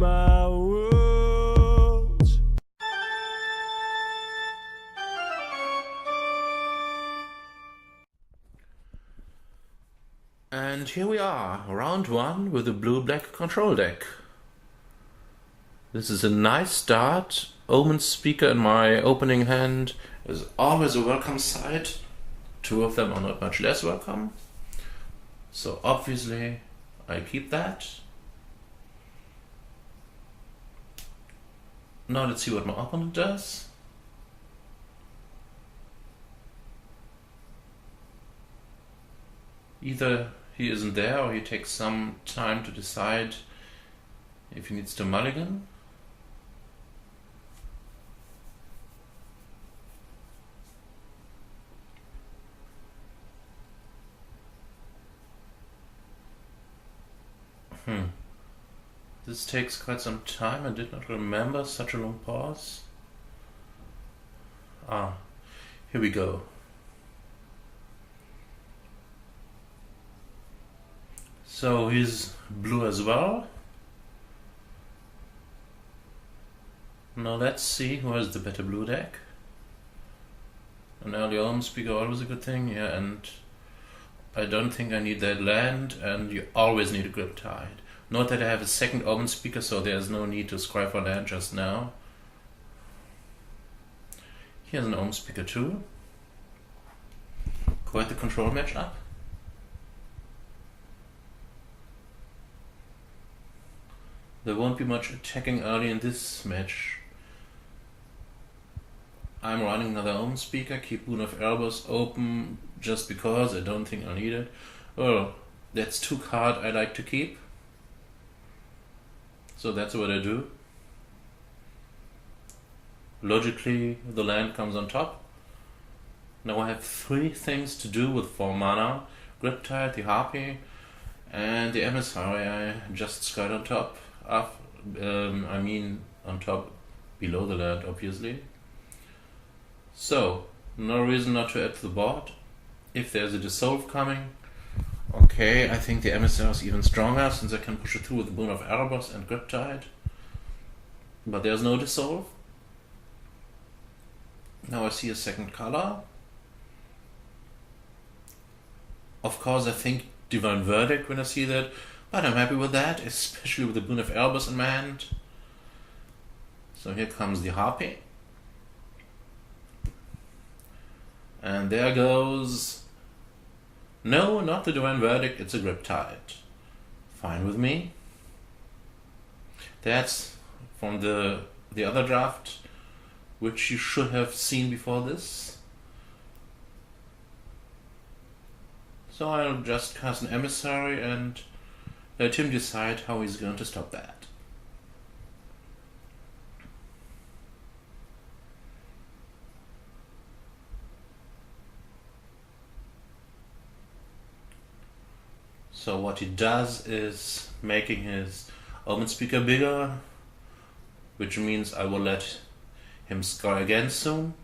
my world. And here we are, round 1 with a blue-black control deck. This is a nice start. Omen Speaker in my opening hand is always a welcome sight. 2 of them are not much less welcome. So obviously I keep that. Now let's see what my opponent does. Either he isn't there or he takes some time to decide if he needs to mulligan. This takes quite some time. I did not remember such a long pause. Here we go. So he's blue as well. Now let's see who has the better blue deck. An early Omen Speaker, always a good thing, yeah, and I don't think I need that land, and you always need a Grip Tide. Note that I have a second Omen Speaker, so there's no need to scry for land just now. Here's an Omen Speaker too. Quite the control matchup. There won't be much attacking early in this match. I'm running another Omen Speaker, keep Boon of Erebos open just because I don't think I need it. Oh, that's 2 cards I like to keep. So that's what I do. Logically, the land comes on top. Now I have 3 things to do with 4 mana. Grip Tide, the Harpy, and the Emissary I just skied on top. On top, below the land, obviously. So, no reason not to add to the board. If there's a Dissolve coming, okay, I think the Emissary is even stronger since I can push it through with the Boon of Erebos and Grip Tide. But there's no Dissolve. Now I see a second color. Of course, I think Divine Verdict when I see that, but I'm happy with that, especially with the Boon of Erebos in my hand. So here comes the Harpy. And there goes... No, not the Divine Verdict, it's a Grip Tide. Fine with me. That's from the other draft, which you should have seen before this. So I'll just cast an Emissary and let him decide how he's going to stop that. So what he does is making his Omen Speaker bigger, which means I will let him score again soon.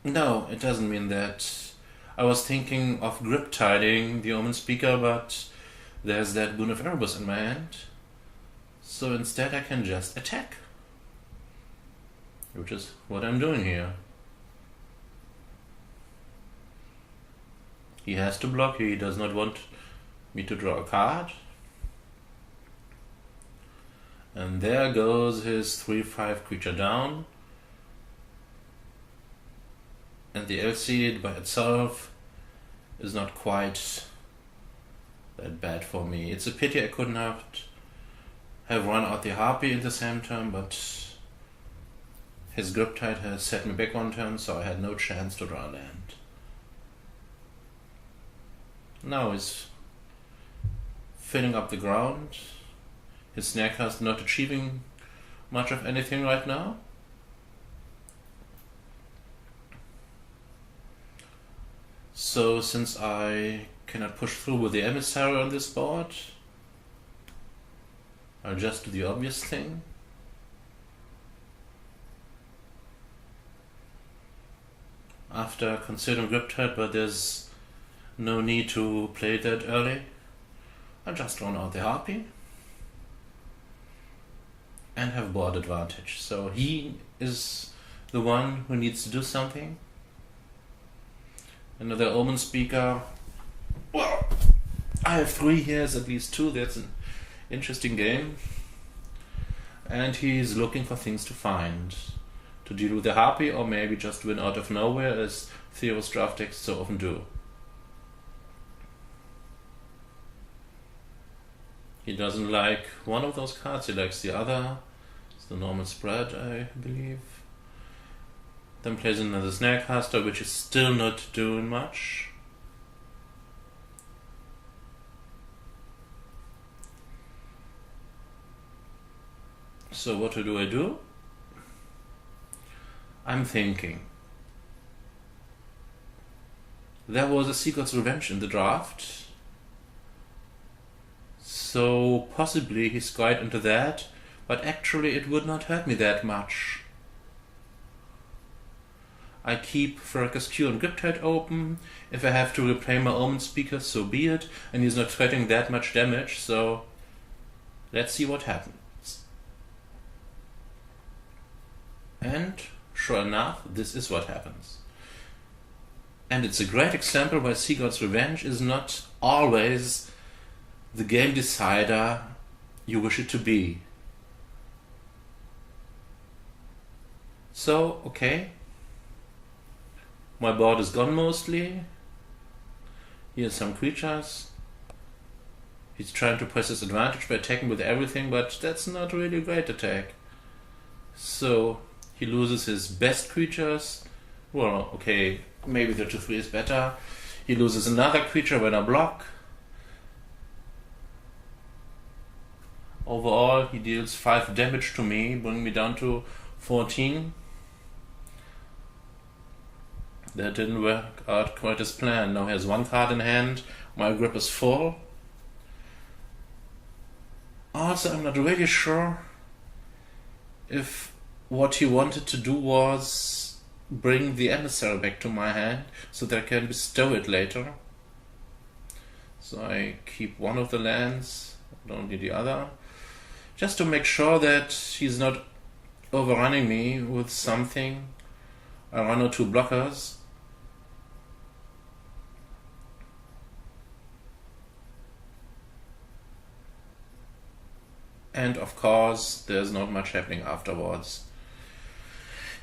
No, it doesn't mean that. I was thinking of Grip Tiding the Omen Speaker, but there's that Boon of Erebos in my hand. So instead I can just attack. Which is what I'm doing here. He has to block, he does not want me to draw a card. And there goes his 3/5 creature down. And the LC by itself is not quite that bad for me. It's a pity I couldn't have run out the Harpy in the same turn, but his Grip Tide has set me back 1 turn, so I had no chance to draw land. Now he's filling up the ground. His Snare Cast not achieving much of anything right now. So since I cannot push through with the Emissary on this board, I'll just do the obvious thing. After considering Grip Tide, but there's no need to play that early. I just run out the harpy and have board advantage. So he is the one who needs to do something. Another Omen Speaker. Well, I have 3, he has at least 2. That's an interesting game. And he's looking for things to find. To deal with the harpy, or maybe just win out of nowhere, as Theros draft decks so often do. He doesn't like one of those cards, he likes the other. It's the normal spread, I believe. Then plays another Snarcaster, which is still not doing much. So what do I do? I'm thinking. There was a Secret's Revenge in the draft. So possibly he scryed into that, but actually it would not hurt me that much. I keep Fracas Q and Griptide open. If I have to replay my Omen Speaker, so be it. And he's not threatening that much damage, so let's see what happens. And sure enough, this is what happens. And it's a great example why Sea God's Revenge is not always the game decider you wish it to be. So, okay. My board is gone mostly. Here's some creatures. He's trying to press his advantage by attacking with everything, but that's not really a great attack. So he loses his best creatures. Well, okay, maybe the 2-3 is better. He loses another creature when I block. Overall, he deals 5 damage to me, bringing me down to 14. That didn't work out quite as planned. Now he has 1 card in hand. My grip is full. Also, I'm not really sure if what he wanted to do was bring the emissary back to my hand so that I can bestow it later. So I keep one of the lands, don't need the other, just to make sure that he's not overrunning me with something. I run out 2 blockers. And of course, there's not much happening afterwards.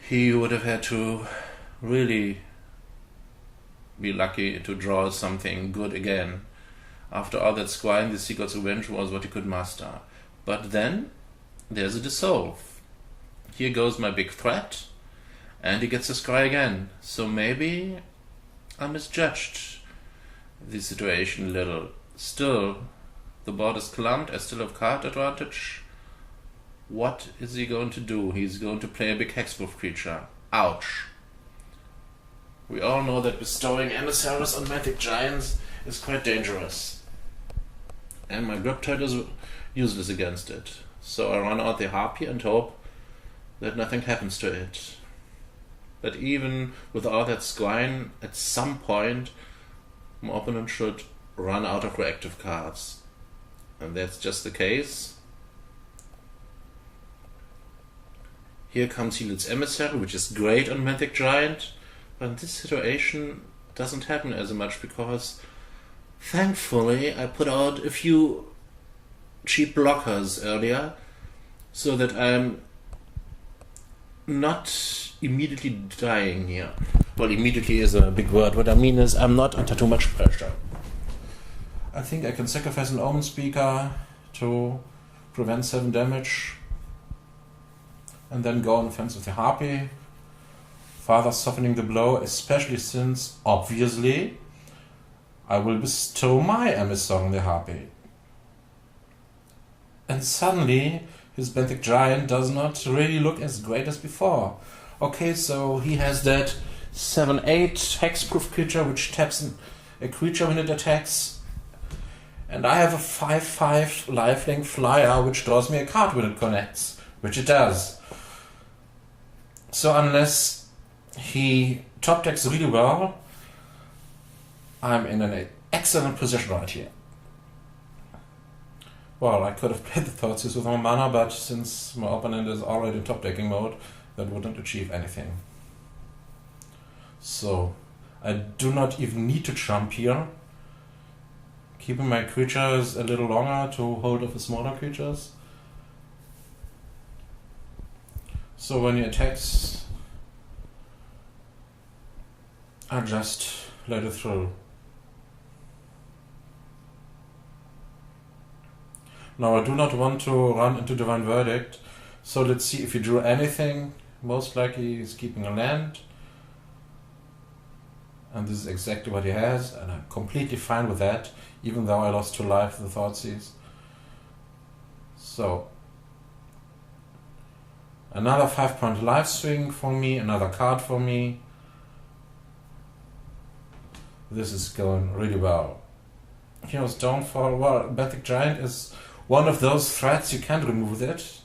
He would have had to really be lucky to draw something good again. After all that scrying, the Secret's Revenge was what he could master. But then, there's a Dissolve. Here goes my big threat, and he gets a scry again. So maybe I misjudged the situation a little. Still, the board is clumped, I still have card advantage. What is he going to do? He's going to play a big Hexproof creature. Ouch. We all know that bestowing emissaries on Mythic Giants is quite dangerous. And my Griptide is useless against it. So I run out the Harpy and hope that nothing happens to it. But even with all that scrying, at some point my opponent should run out of reactive cards. And that's just the case. Here comes Heelit's Emissary, which is great on Mythic Giant, but in this situation doesn't happen as much because thankfully I put out a few cheap blockers earlier so that I'm not immediately dying here. Well, immediately is a big word. What I mean is I'm not under too much pressure. I think I can sacrifice an Omen Speaker to prevent 7 damage and then go on offense with the Harpy, further softening the blow, especially since, obviously, I will bestow my emissary on the Harpy. And suddenly, his Mythic Giant does not really look as great as before. Okay, so he has that 7/8 hexproof creature which taps a creature when it attacks. And I have a 5/5 lifelink flyer which draws me a card when it connects, which it does. So unless he top decks really well, I'm in an excellent position right here. Well, I could have played the Thoughtseize with more mana, but since my opponent is already in top decking mode, that wouldn't achieve anything. So, I do not even need to jump here. Keeping my creatures a little longer to hold off the smaller creatures. So when he attacks, I just let it through. Now I do not want to run into Divine Verdict, so let's see if he drew anything. Most likely he's keeping a land. And this is exactly what he has, and I'm completely fine with that, even though I lost 2 life to the Thoughtseize. So, another 5-point life swing for me, another card for me. This is going really well. Hero's Downfall, well, Bathic Giant is one of those threats you can't remove it.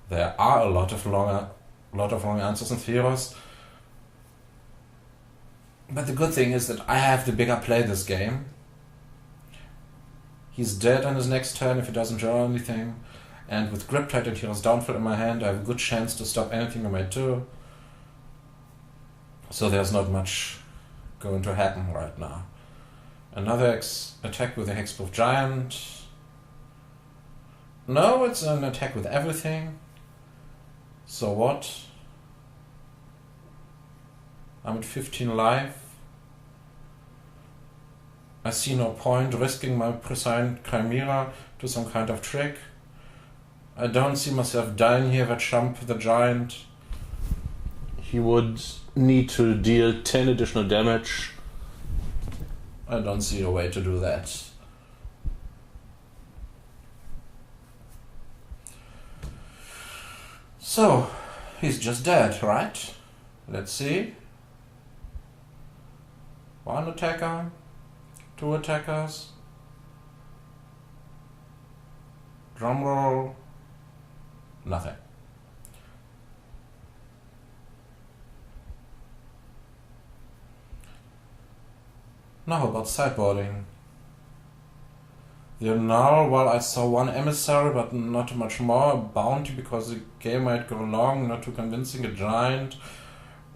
There are a lot of wrong answers in Theros. But the good thing is that I have the bigger play this game. He's dead on his next turn if he doesn't draw anything. And with Griptide and Hero's Downfall in my hand, I have a good chance to stop anything I might do. So there's not much going to happen right now. Another attack with a Hexproof Giant. No, it's an attack with everything. So what? I'm at 15 life. I see no point risking my Prescient Chimera to some kind of trick. I don't see myself dying here if I jump the giant. He would need to deal 10 additional damage. I don't see a way to do that. So, he's just dead, right? Let's see. 1 attacker, 2 attackers. Drumroll. Nothing. Now about sideboarding. The null, well, I saw 1 emissary, but not much more. Bounty, because the game might go long, not too convincing. A giant,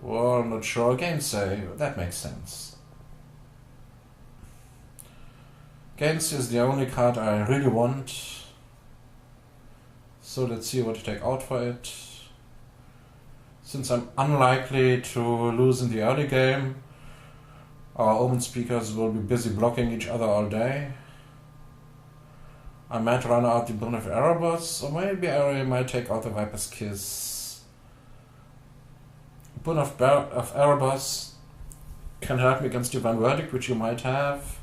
well, not sure. Gainsay, that makes sense. Gainsay is the only card I really want. So let's see what to take out for it. Since I'm unlikely to lose in the early game, our Omen speakers will be busy blocking each other all day. I might run out the Boon of Erebos, or maybe I might take out the Viper's Kiss. Boon of Erebos can help me against Divine Verdict, which you might have.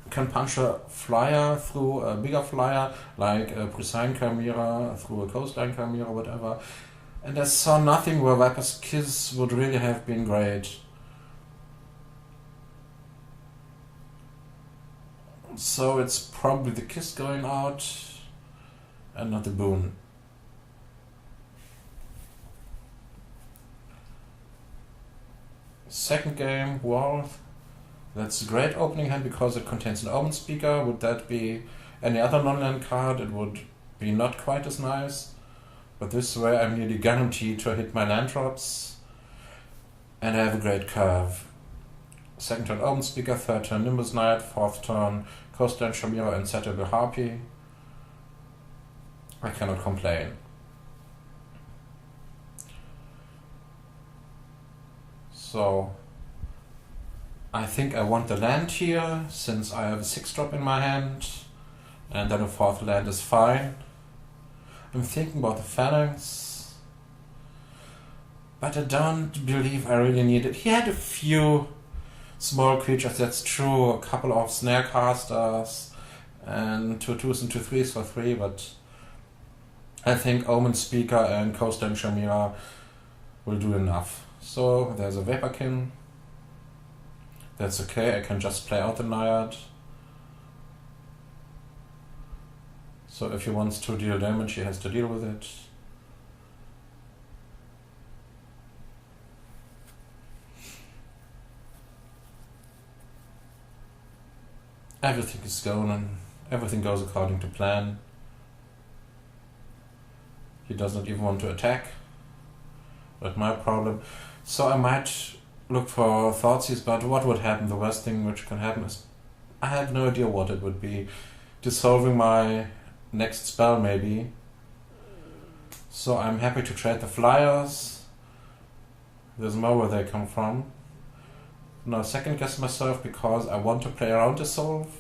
Can punch a flyer through a bigger flyer, like a Prescient Chimera, through a Coastline Chimera, whatever. And I saw nothing where Viper's Kiss would really have been great. So it's probably the Kiss going out, and not the Boon. Second game, well, that's a great opening hand because it contains an Omen Speaker. Would that be any other non-land card, it would be not quite as nice. But this way I'm nearly guaranteed to hit my land drops, and I have a great curve. Second turn Omen Speaker, third turn Nimbus Knight, fourth turn Coastline Chimera and Insatiable Harpy. I cannot complain. So I think I want the land here, since I have a 6-drop in my hand, and then a 4th land is fine. I'm thinking about the Phalanx, but I don't believe I really need it. He had a few small creatures, that's true, a couple of Snarecasters, and 2 2s and 2 3s for 3, but I think Omen Speaker and Coastline Chimera will do enough. So there's a Vaporkin. That's okay, I can just play out the Naiad. So if he wants to deal damage, he has to deal with it. everything is going and everything goes according to plan. He doesn't even want to attack. That's my problem. So I might look for Thoughtseize, but what would happen? The worst thing which can happen is I have no idea what it would be. Dissolving my next spell maybe. So I'm happy to trade the flyers. There's more where they come from. Now second guess myself because I want to play around Dissolve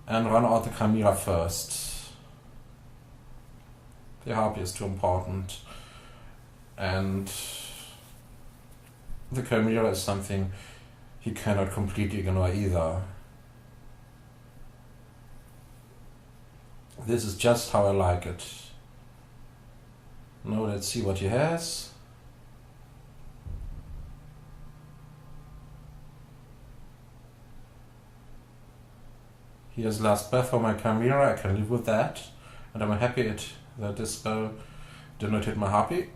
and run out the Chimera first. The Harpy is too important. And the Chimera is something he cannot completely ignore either. This is just how I like it. Now let's see what he has. He has last breath for my Chimera, I can live with that. And I'm happy that this spell did not hit my Harpy.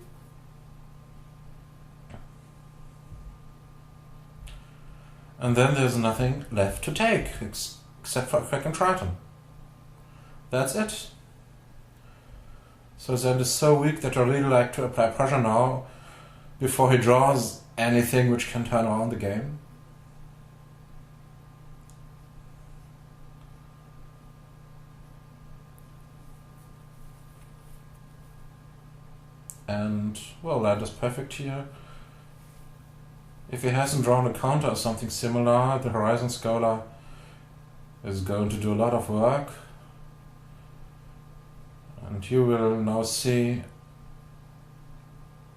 And then there's nothing left to take, except for Kraken Triton. That's it. So Zend is so weak that I really like to apply pressure now, before he draws anything which can turn around the game. And, well, that is perfect here. If he hasn't drawn a counter or something similar, the Horizon Scholar is going to do a lot of work. And you will now see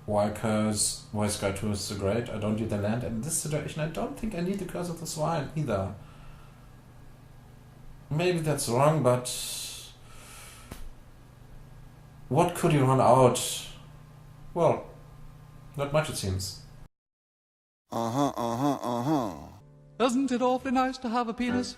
why Sky 2 is so great. I don't need the land, and in this situation I don't think I need the Curse of the Swine either. Maybe that's wrong, but what could he run out? Well, not much it seems. Isn't it awfully nice to have a penis?